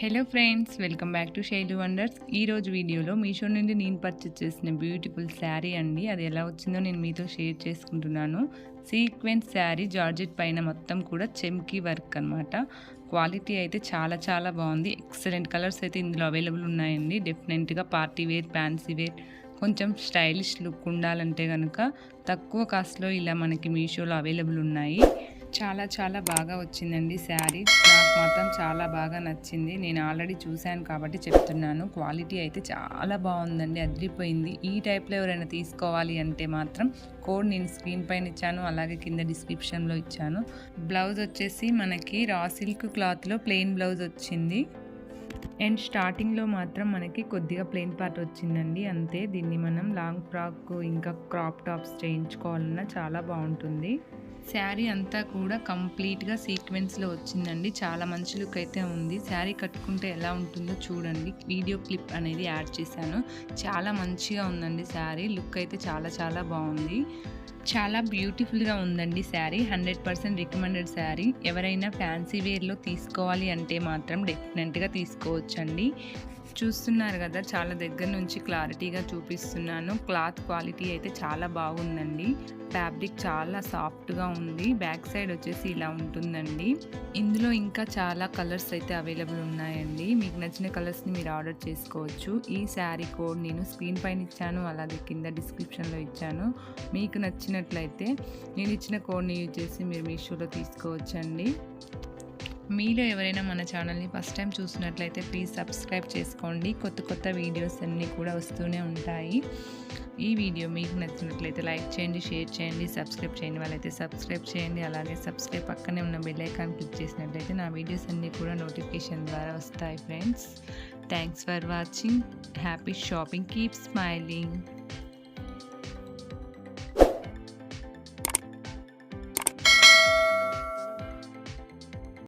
Hello friends, welcome back to Shailu wonders. ఈరోజు వీడియోలో మీషో నుండి నేను పర్చేస్ చేసిన బ్యూటిఫుల్ శారీ అండి. అది ఎలా వచ్చిందో నేను మీతో షేర్ చేసుకుంటున్నాను. సీక్వెన్స్ శారీ, జార్జెట్ పైన మొత్తం కూడా చెమ్కీ వర్క్ అనమాట. క్వాలిటీ అయితే చాలా చాలా బాగుంది. ఎక్సలెంట్ కలర్స్ అయితే ఇందులో అవైలబుల్ ఉన్నాయండి. డెఫినెట్గా పార్టీ వేర్, ఫ్యాన్సీ వేర్, కొంచెం స్టైలిష్ లుక్ ఉండాలంటే కనుక తక్కువ కాస్ట్లో ఇలా మనకి మీషోలో అవైలబుల్ ఉన్నాయి. చాలా చాలా బాగా వచ్చిందండి శారీ. నాకు మాత్రం చాలా బాగా నచ్చింది. నేను ఆల్రెడీ చూశాను కాబట్టి చెప్తున్నాను. క్వాలిటీ అయితే చాలా బాగుందండి, అదిరిపోయింది. ఈ టైప్లో ఎవరైనా తీసుకోవాలి అంటే మాత్రం కోడ్ నేను స్క్రీన్ పైన ఇచ్చాను, అలాగే కింద డిస్క్రిప్షన్లో ఇచ్చాను. బ్లౌజ్ వచ్చేసి మనకి రా సిల్క్ క్లాత్లో ప్లెయిన్ బ్లౌజ్ వచ్చింది. అండ్ స్టార్టింగ్లో మాత్రం మనకి కొద్దిగా ప్లెయిన్ పార్ట్ వచ్చిందండి, అంతే. దీన్ని మనం లాంగ్ ఫ్రాక్ ఇంకా క్రాప్ టాప్స్ చేయించుకోవాలన్నా చాలా బాగుంటుంది. శారీ అంతా కూడా కంప్లీట్గా సీక్వెన్స్లో వచ్చిందండి. చాలా మంచి లుక్ అయితే ఉంది. శారీ కట్టుకుంటే ఎలా ఉంటుందో చూడండి. వీడియో క్లిప్ అనేది యాడ్ చేశాను. చాలా మంచిగా ఉందండి శారీ. లుక్ అయితే చాలా చాలా బాగుంది. చాలా బ్యూటిఫుల్గా ఉందండి శారీ. 100% రికమెండెడ్ శారీ. ఎవరైనా ఫ్యాన్సీ వేర్లో తీసుకోవాలి అంటే మాత్రం డెఫినెట్గా తీసుకోవచ్చండి. చూస్తున్నారు కదా, చాలా దగ్గర నుంచి క్లారిటీగా చూపిస్తున్నాను. క్లాత్ క్వాలిటీ అయితే చాలా బాగుందండి. ఫ్యాబ్రిక్ చాలా సాఫ్ట్గా ఉంది. బ్యాక్ సైడ్ వచ్చేసి ఇలా ఉంటుందండి. ఇందులో ఇంకా చాలా కలర్స్ అయితే అవైలబుల్ ఉన్నాయండి. మీకు నచ్చిన కలర్స్ని మీరు ఆర్డర్ చేసుకోవచ్చు. ఈ శారీ కోడ్ నేను స్క్రీన్ పైన ఇచ్చాను, అలాగే కింద డిస్క్రిప్షన్లో ఇచ్చాను. మీకు నచ్చినట్లయితే నేను ఇచ్చిన కోడ్ని యూజ్ చేసి మీరు మీషోలో తీసుకోవచ్చండి. మీలో ఎవరైనా మన ఛానల్ని ఫస్ట్ టైం చూసినట్లయితే ప్లీజ్ సబ్స్క్రైబ్ చేసుకోండి. కొత్త కొత్త వీడియోస్ అన్నీ కూడా వస్తూనే ఉంటాయి. ఈ వీడియో మీకు నచ్చినట్లయితే లైక్ చేయండి, షేర్ చేయండి, సబ్స్క్రైబ్ చేయని వాళ్ళైతే సబ్స్క్రైబ్ చేయండి. అలాగే సబ్స్క్రైబ్ పక్కనే ఉన్న బెల్ ఐకాన్ క్లిక్ చేసినట్లయితే నా వీడియోస్ అన్నీ కూడా నోటిఫికేషన్ ద్వారా వస్తాయి friends. Thanks for watching. Happy shopping. Keep smiling.